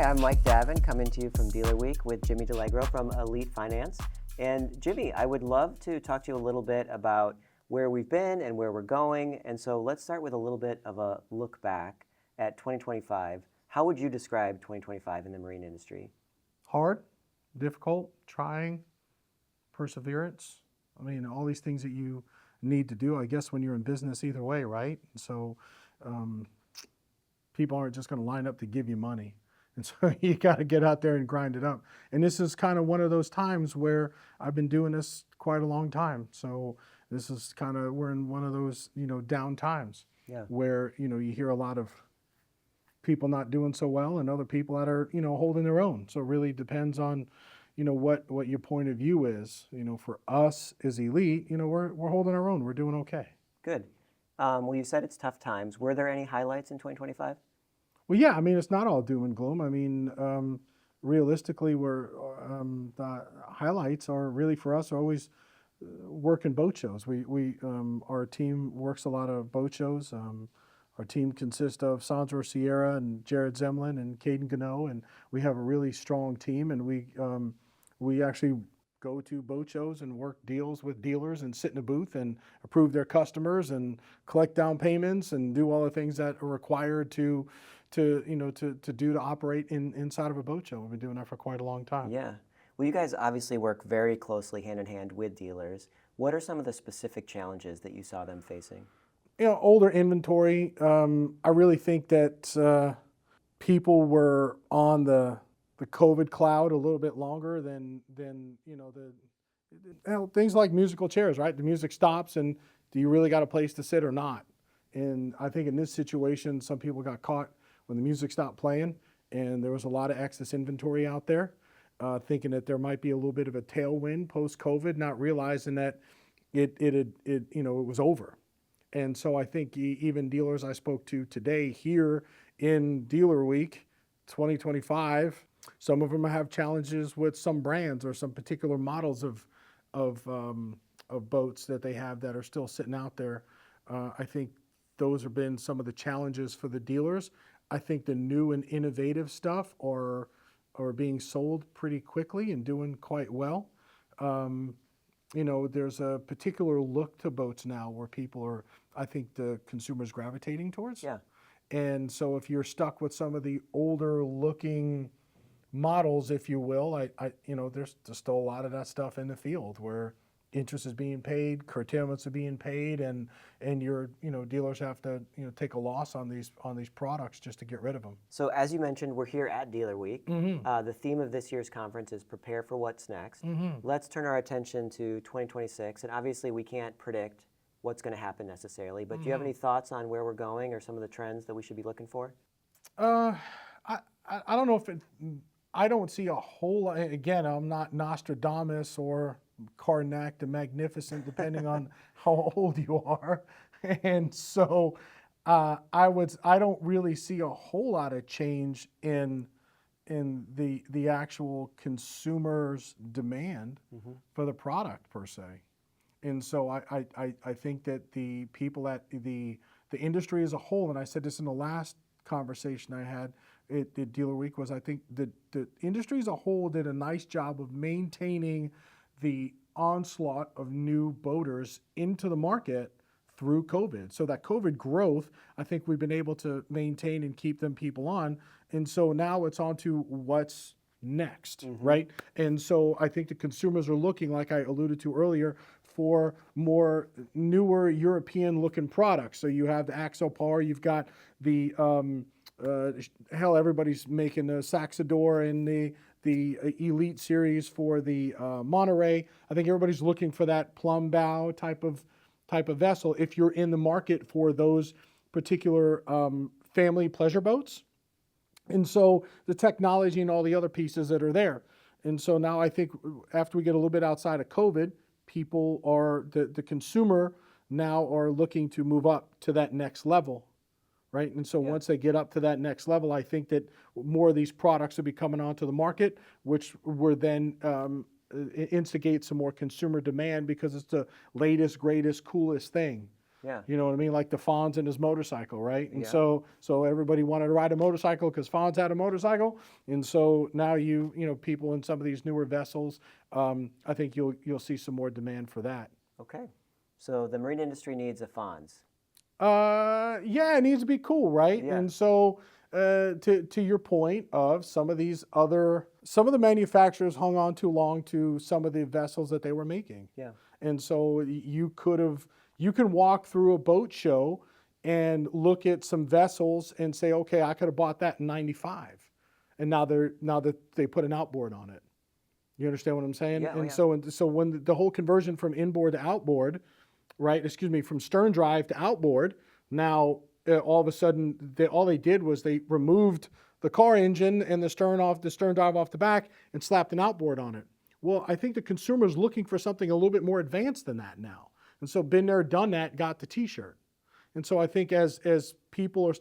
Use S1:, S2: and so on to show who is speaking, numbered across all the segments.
S1: I'm Mike Davin, coming to you from Dealer Week with Jimmy Delagro from Elite Finance. And Jimmy, I would love to talk to you a little bit about where we've been and where we're going. And so let's start with a little bit of a look back at 2025. How would you describe 2025 in the marine industry?
S2: Hard, difficult, trying, perseverance. I mean, all these things that you need to do, I guess, when you're in business either way, right? So people aren't just going to line up to give you money. And so you got to get out there and grind it up. And this is kind of one of those times where I've been doing this quite a long time. So this is kind of, we're in one of those, down times where, you hear a lot of people not doing so well and other people that are, holding their own. So it really depends on, what your point of view is. For us as Elite, we're holding our own. We're doing okay.
S1: Good. Well, you said it's tough times. Were there any highlights in 2025?
S2: Well, yeah, I mean, it's not all doom and gloom. I mean, realistically, the highlights are really for us are always working boat shows. Our team works a lot of boat shows. Our team consists of Sandro Sierra and Jared Zemlin and Caden Gano, and we have a really strong team. And we actually go to boat shows and work deals with dealers and sit in a booth and approve their customers and collect down payments and do all the things that are required to operate inside of a boat show. We've been doing that for quite a long time.
S1: Yeah. Well, you guys obviously work very closely hand in hand with dealers. What are some of the specific challenges that you saw them facing?
S2: Older inventory. I really think that people were on the COVID cloud a little bit longer than things like musical chairs, right? The music stops, and do you really got a place to sit or not? And I think in this situation, some people got caught when the music stopped playing, and there was a lot of excess inventory out there, thinking that there might be a little bit of a tailwind post-COVID, not realizing that it was over. And so I think even dealers I spoke to today here in Dealer Week 2025, some of them have challenges with some brands or some particular models of boats that they have that are still sitting out there. I think those have been some of the challenges for the dealers. I think the new and innovative stuff are being sold pretty quickly and doing quite well. There's a particular look to boats now where people are, I think the consumer's gravitating towards.
S1: Yeah.
S2: And so if you're stuck with some of the older looking models, if you will, there's still a lot of that stuff in the field where interest is being paid, curtailments are being paid, and your dealers have to take a loss on these products just to get rid of them.
S1: So as you mentioned, we're here at Dealer Week.
S2: Mm-hmm.
S1: The theme of this year's conference is Prepare for What's Next.
S2: Mm-hmm.
S1: Let's turn our attention to 2026, and obviously we can't predict what's going to happen necessarily, but do you have any thoughts on where we're going or some of the trends that we should be looking for?
S2: I don't know if I don't see a whole lot. Again, I'm not Nostradamus or Karnak the Magnificent, depending on how old you are. And so I don't really see a whole lot of change in the actual consumer's demand for the product per se. And so I think that the people at the industry as a whole, and I said this in the last conversation I had at Dealer Week, was I think the industry as a whole did a nice job of maintaining the onslaught of new boaters into the market through COVID. So that COVID growth, I think we've been able to maintain and keep them people on. And so now it's on to what's next, right? And so I think the consumers are looking, like I alluded to earlier, for more newer European looking products. So you have the Axopar, you've got the, everybody's making the Saxador and the Elite series for the MRAA. I think everybody's looking for that plumb bow type of vessel if you're in the market for those particular family pleasure boats. And so the technology and all the other pieces that are there. And so now I think after we get a little bit outside of COVID, people are, the consumer now are looking to move up to that next level, right? And so once they get up to that next level, I think that more of these products will be coming onto the market, which will then instigate some more consumer demand because it's the latest, greatest, coolest thing.
S1: Yeah.
S2: You know what I mean? Like the Fonz and his motorcycle, right? And
S1: Yeah.
S2: so everybody wanted to ride a motorcycle because Fonz had a motorcycle. And so now you know, people in some of these newer vessels, I think you'll see some more demand for that.
S1: Okay. So the marine industry needs a Fonz.
S2: Yeah, it needs to be cool, right?
S1: Yeah.
S2: And so to your point of some of the manufacturers hung on too long to some of the vessels that they were making.
S1: Yeah.
S2: And so you can walk through a boat show and look at some vessels and say, okay, I could have bought that in '95, and now that they put an outboard on it. You understand what I'm saying?
S1: Yeah, oh,
S2: and
S1: yeah.
S2: so when the whole conversion from inboard to outboard, right? Excuse me, from stern drive to outboard. Now all of a sudden, all they did was they removed the car engine and the stern drive off the back and slapped an outboard on it. Well, I think the consumer's looking for something a little bit more advanced than that now. And so been there, done that, got the T-shirt. And so I think as people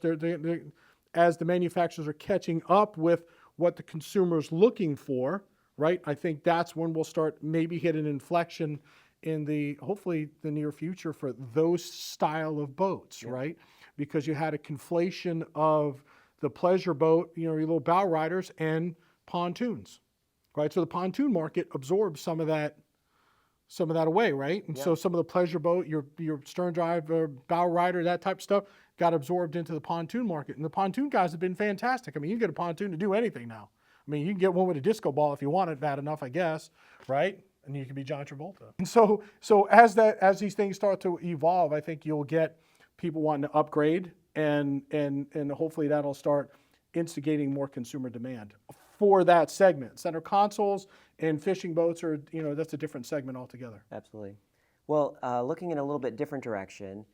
S2: as the manufacturers are catching up with what the consumer's looking for, right? I think that's when we'll start maybe hit an inflection in hopefully the near future for those style of boats,
S1: Yeah.
S2: right? Because you had a conflation of the pleasure boat, you know, your little bow riders and pontoons. Right, so the pontoon market absorbs some of that away, right? And
S1: Yeah.
S2: so some of the pleasure boat, your stern drive, bow rider, that type of stuff, got absorbed into the pontoon market. And the pontoon guys have been fantastic. I mean, you can get a pontoon to do anything now. I mean, you can get one with a disco ball if you want it bad enough, I guess, right? And you can be John Travolta. And so as these things start to evolve, I think you'll get people wanting to upgrade, and hopefully that'll start instigating more consumer demand for that segment. Center consoles and fishing boats are, you know, that's a different segment altogether.
S1: Absolutely. Well, looking in a little bit different direction,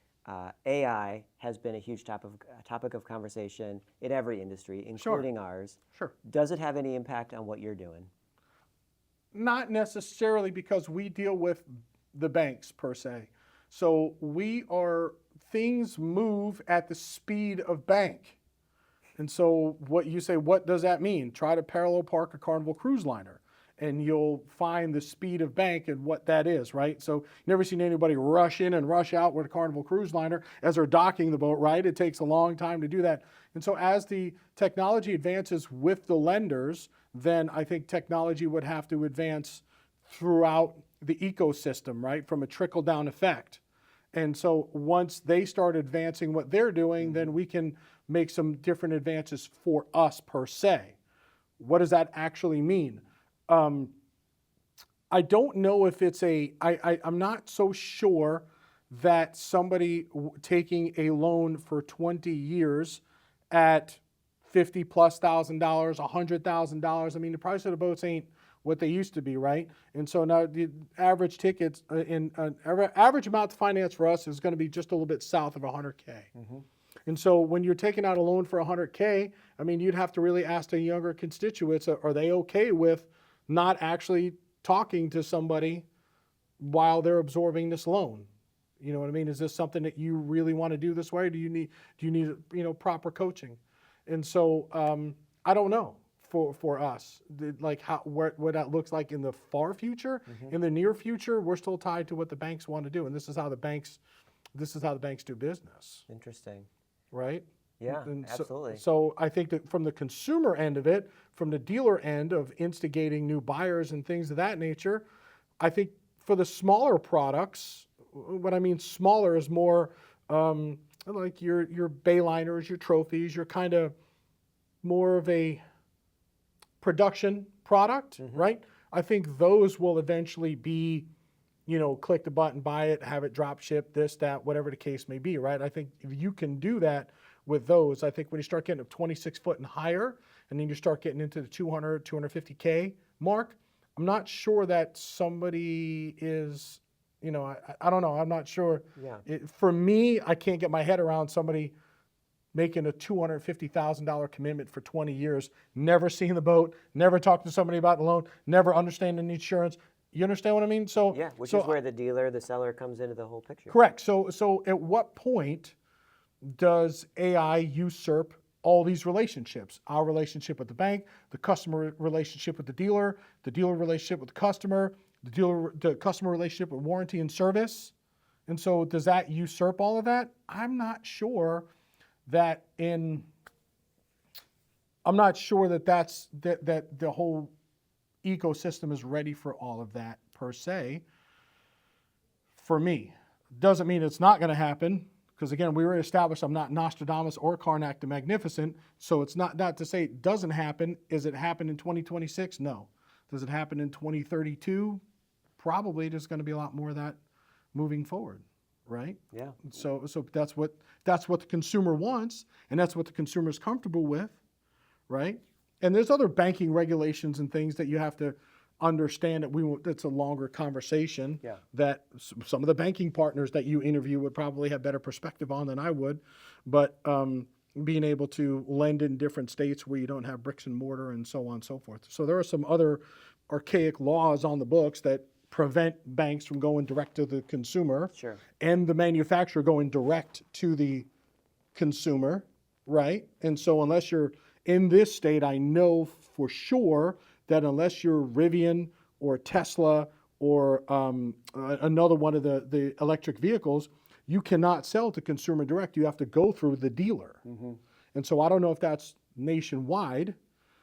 S1: AI has been a huge topic of conversation in every industry, including ours.
S2: Sure.
S1: Does it have any impact on what you're doing?
S2: Not necessarily, because we deal with the banks per se. So things move at the speed of bank. And so what you say, what does that mean? Try to parallel park a Carnival cruise liner and you'll find the speed of bank and what that is, right? So never seen anybody rush in and rush out with a Carnival cruise liner as they're docking the boat, right? It takes a long time to do that. And so as the technology advances with the lenders, then I think technology would have to advance throughout the ecosystem, right? From a trickle down effect. And so once they start advancing what they're doing, then we can make some different advances for us per se. What does that actually mean? I don't know if it's I'm not so sure that somebody taking a loan for 20 years at $50,000+, $100,000. I mean, the price of the boats ain't what they used to be, right? And so now the average tickets average amount to finance for us is going to be just a little bit south of 100K. Mm-hmm. And so when you're taking out a loan for 100K, I mean, you'd have to really ask the younger constituents, are they okay with not actually talking to somebody while they're absorbing this loan? You know what I mean? Is this something that you really want to do this way? Or do you need proper coaching? And so I don't know for us, like what that looks like in the far future. Mm-hmm. In the near future, we're still tied to what the banks want to do, and this is how the banks do business.
S1: Interesting.
S2: Right?
S1: Yeah,
S2: and
S1: absolutely.
S2: So I think that from the consumer end of it, from the dealer end of instigating new buyers and things of that nature, I think for the smaller products, what I mean smaller is more like your bayliners, your trophies, your kind of more of a production product, mm-hmm. right? I think those will eventually be, click the button, buy it, have it drop ship, this, that, whatever the case may be, right? I think if you can do that with those, I think when you start getting up 26 foot and higher, and then you start getting into the 200, 250K mark, I'm not sure that somebody is, I don't know. I'm not sure.
S1: Yeah.
S2: For me, I can't get my head around somebody making a $250,000 commitment for 20 years, never seeing the boat, never talking to somebody about the loan, never understanding the insurance. You understand what I mean? So
S1: yeah, which is where the seller comes into the whole picture.
S2: Correct. So at what point does AI usurp all these relationships? Our relationship with the bank, the customer relationship with the dealer relationship with the customer, the customer relationship with warranty and service. And so does that usurp all of that? I'm not sure that that the whole ecosystem is ready for all of that per se. For me, doesn't mean it's not going to happen, because again, we already established I'm not Nostradamus or Karnak the Magnificent, so it's not to say it doesn't happen. Is it happen in 2026? No. Does it happen in 2032? Probably. There's going to be a lot more of that moving forward, right?
S1: Yeah.
S2: So that's what the consumer wants, and that's what the consumer is comfortable with, right? And there's other banking regulations and things that you have to understand that's a longer conversation.
S1: Yeah.
S2: That some of the banking partners that you interview would probably have better perspective on than I would, but being able to lend in different states where you don't have bricks and mortar and so on and so forth. So there are some other archaic laws on the books that prevent banks from going direct to the consumer.
S1: Sure.
S2: And the manufacturer going direct to the consumer, right? And so unless you're in this state, I know for sure that unless you're Rivian or Tesla or another one of the electric vehicles, you cannot sell to consumer direct. You have to go through the dealer.
S1: Mm-hmm.
S2: And so I don't know if that's nationwide.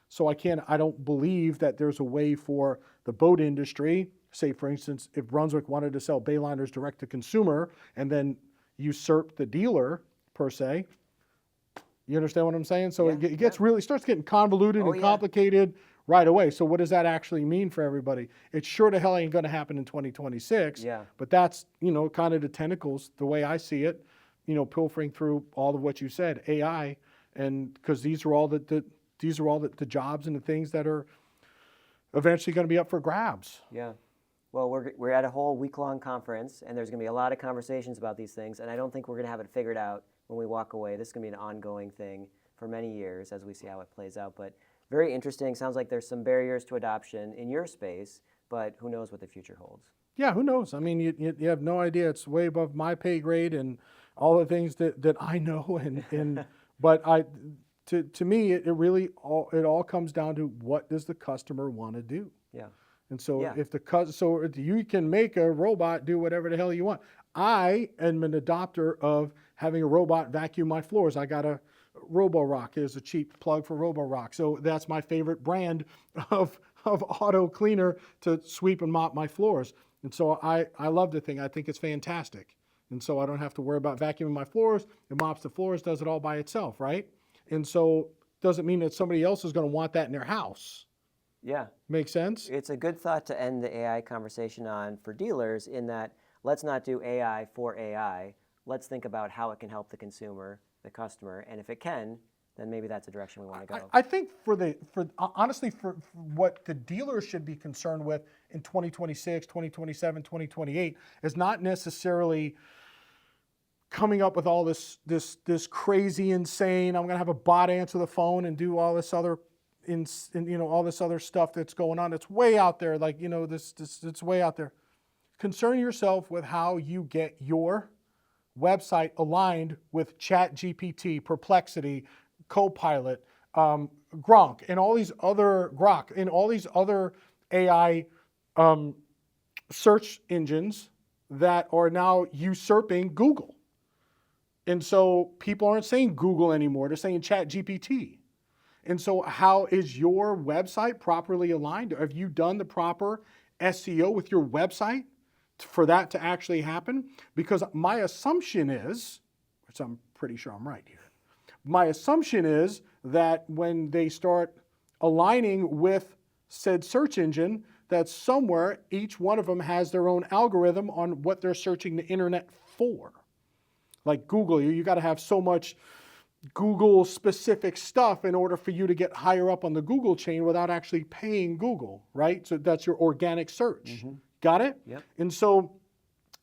S2: So I don't believe that there's a way for the boat industry, say for instance, if Brunswick wanted to sell Bayliners direct to consumer and then usurp the dealer per se. You understand what I'm saying? So
S1: Yeah,
S2: it gets really starts getting convoluted and complicated right away. So what does that actually mean for everybody? It sure to hell ain't going to happen in 2026.
S1: Yeah.
S2: But that's, kind of the tentacles, the way I see it, pilfering through all of what you said, AI, and because these are all the jobs and the things that are eventually going to be up for grabs.
S1: Yeah. Well, we're at a whole week-long conference, and there's going to be a lot of conversations about these things, and I don't think we're going to have it figured out when we walk away. This is going to be an ongoing thing for many years as we see how it plays out. But very interesting. Sounds like there's some barriers to adoption in your space, but who knows what the future holds.
S2: Yeah, who knows? I mean, you have no idea. It's way above my pay grade and all the things that I know. And but to me, it really all comes down to what does the customer want to do.
S1: Yeah.
S2: And so if you can make a robot do whatever the hell you want. I am an adopter of having a robot vacuum my floors. I got a Roborock. Is a cheap plug for Roborock. So that's my favorite brand of auto cleaner to sweep and mop my floors. And so I love the thing. I think it's fantastic. And so I don't have to worry about vacuuming my floors. It mops the floors, does it all by itself, right? And so doesn't mean that somebody else is going to want that in their house.
S1: Yeah.
S2: Make sense?
S1: It's a good thought to end the AI conversation on for dealers in that let's not do AI for AI. Let's think about how it can help the consumer, the customer, and if it can, then maybe that's a direction we want to go.
S2: I think honestly, for what the dealers should be concerned with in 2026, 2027, 2028 is not necessarily coming up with all this crazy, insane, I'm going to have a bot answer the phone and do all this other all this other stuff that's going on. It's way out there. Like, it's way out there. Concern yourself with how you get your website aligned with ChatGPT, Perplexity, Copilot, Grok, and all these other AI search engines that are now usurping Google. And so people aren't saying Google anymore. They're saying ChatGPT. And so how is your website properly aligned? Have you done the proper SEO with your website for that to actually happen? Because my assumption is, which I'm pretty sure I'm right here, my assumption is that when they start aligning with said search engine, that somewhere each one of them has their own algorithm on what they're searching the internet for. Like Google, you got to have so much Google specific stuff in order for you to get higher up on the Google chain without actually paying Google, right? So that's your organic search. Mm-hmm. Got it?
S1: Yep.
S2: And so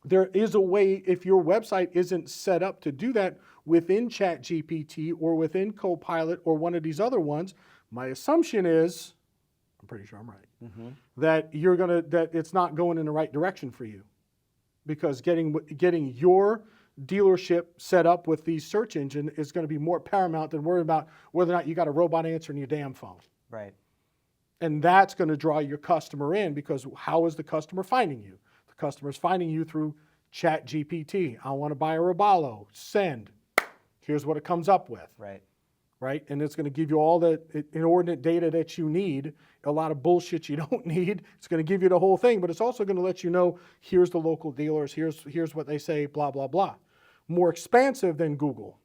S2: there is a way, if your website isn't set up to do that within ChatGPT or within Copilot or one of these other ones, my assumption is, I'm pretty sure I'm right, mm-hmm. that it's not going in the right direction for you. Because getting your dealership set up with the search engine is going to be more paramount than worrying about whether or not you got a robot answering your damn phone.
S1: Right.
S2: And that's going to draw your customer in, because how is the customer finding you? The customer is finding you through Chat GPT. I want to buy a Robalo. Send. Here's what it comes up with. Right? And it's going to give you all the inordinate data that you need, a lot of bullshit you don't need. It's going to give you the whole thing, but it's also going to let you know, here's the local dealers, here's what they say, blah, blah, blah. More expansive than Google,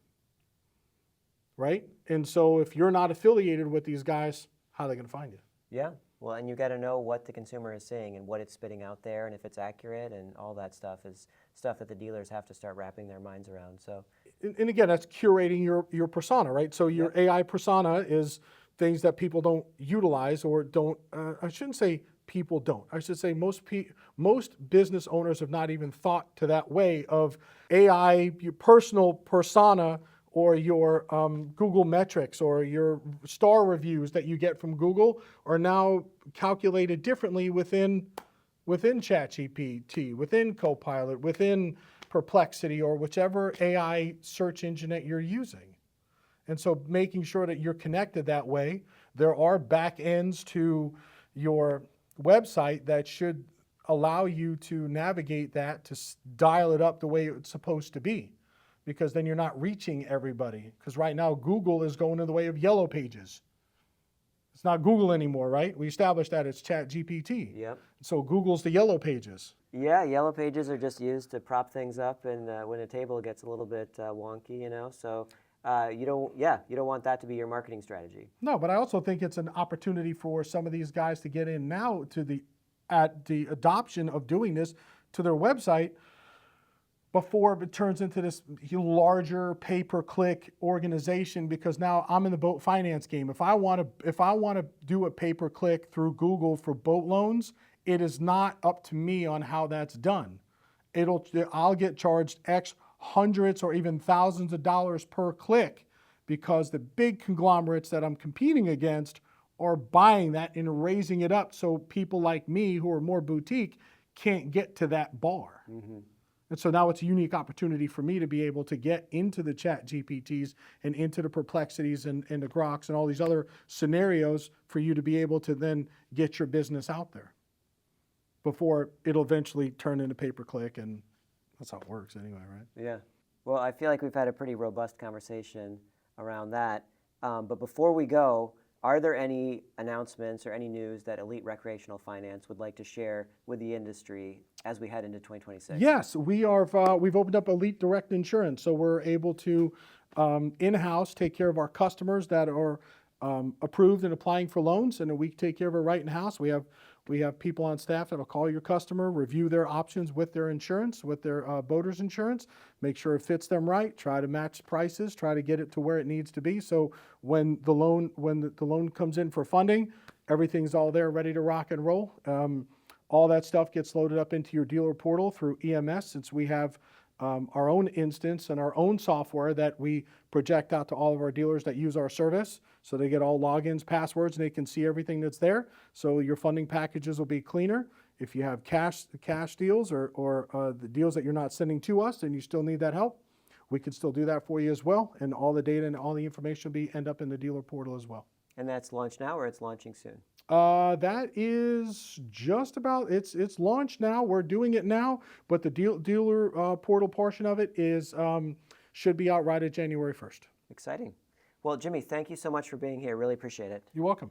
S2: right? And so if you're not affiliated with these guys, how are they going to find you?
S1: Yeah. Well, and you got to know what the consumer is seeing and what it's spitting out there, and if it's accurate, and all that stuff is stuff that the dealers have to start wrapping their minds around. So,
S2: and again, that's curating your persona, right? So your AI persona is things that people don't utilize or don't. I shouldn't say people don't. I should say most business owners have not even thought to that way of AI, your personal persona, or your Google metrics or your star reviews that you get from Google are now calculated differently within ChatGPT, within Copilot, within Perplexity, or whichever AI search engine that you're using. And so making sure that you're connected that way. There are back ends to your website that should allow you to navigate that, to dial it up the way it's supposed to be. Because then you're not reaching everybody. Because right now, Google is going in the way of Yellow Pages. It's not Google anymore, right? We established that it's ChatGPT.
S1: Yep.
S2: So Google's the Yellow Pages.
S1: Yeah, Yellow Pages are just used to prop things up, and when a table gets a little bit wonky, you know. So you don't want that to be your marketing strategy.
S2: No, but I also think it's an opportunity for some of these guys to get in now to the adoption of doing this to their website, before it turns into this larger pay-per-click organization, because now I'm in the boat finance game. If I want to do a pay-per-click through Google for boat loans, it is not up to me on how that's done. I'll get charged X hundreds or even thousands of dollars per click, because the big conglomerates that I'm competing against are buying that and raising it up, so people like me who are more boutique can't get to that bar. Mm-hmm. And so now it's a unique opportunity for me to be able to get into the Chat GPTs and into the Perplexities and the Groks and all these other scenarios for you to be able to then get your business out there before it'll eventually turn into pay-per-click, and that's how it works anyway, right?
S1: Yeah. Well, I feel like we've had a pretty robust conversation around that. But before we go, are there any announcements or any news that Elite Recreational Finance would like to share with the industry as we head into 2026?
S2: Yes, we've opened up Elite Direct Insurance, so we're able to in-house take care of our customers that are approved and applying for loans, and we take care of it right in-house. We have people on staff that'll call your customer, review their options with their insurance, with their boater's insurance, make sure it fits them right, try to match prices, try to get it to where it needs to be. So when the loan comes in for funding, everything's all there ready to rock and roll. All that stuff gets loaded up into your dealer portal through EMS, since we have our own instance and our own software that we project out to all of our dealers that use our service. So they get all logins, passwords, and they can see everything that's there. So your funding packages will be cleaner. If you have cash deals or the deals that you're not sending to us and you still need that help, we can still do that for you as well. And all the data and all the information will end up in the dealer portal as well.
S1: And that's launched now, or it's launching soon?
S2: That is just about, it's launched now. We're doing it now, but the dealer portal portion of it is should be out right at January 1st.
S1: Exciting. Well, Jimmy, thank you so much for being here. Really appreciate it.
S2: You're welcome.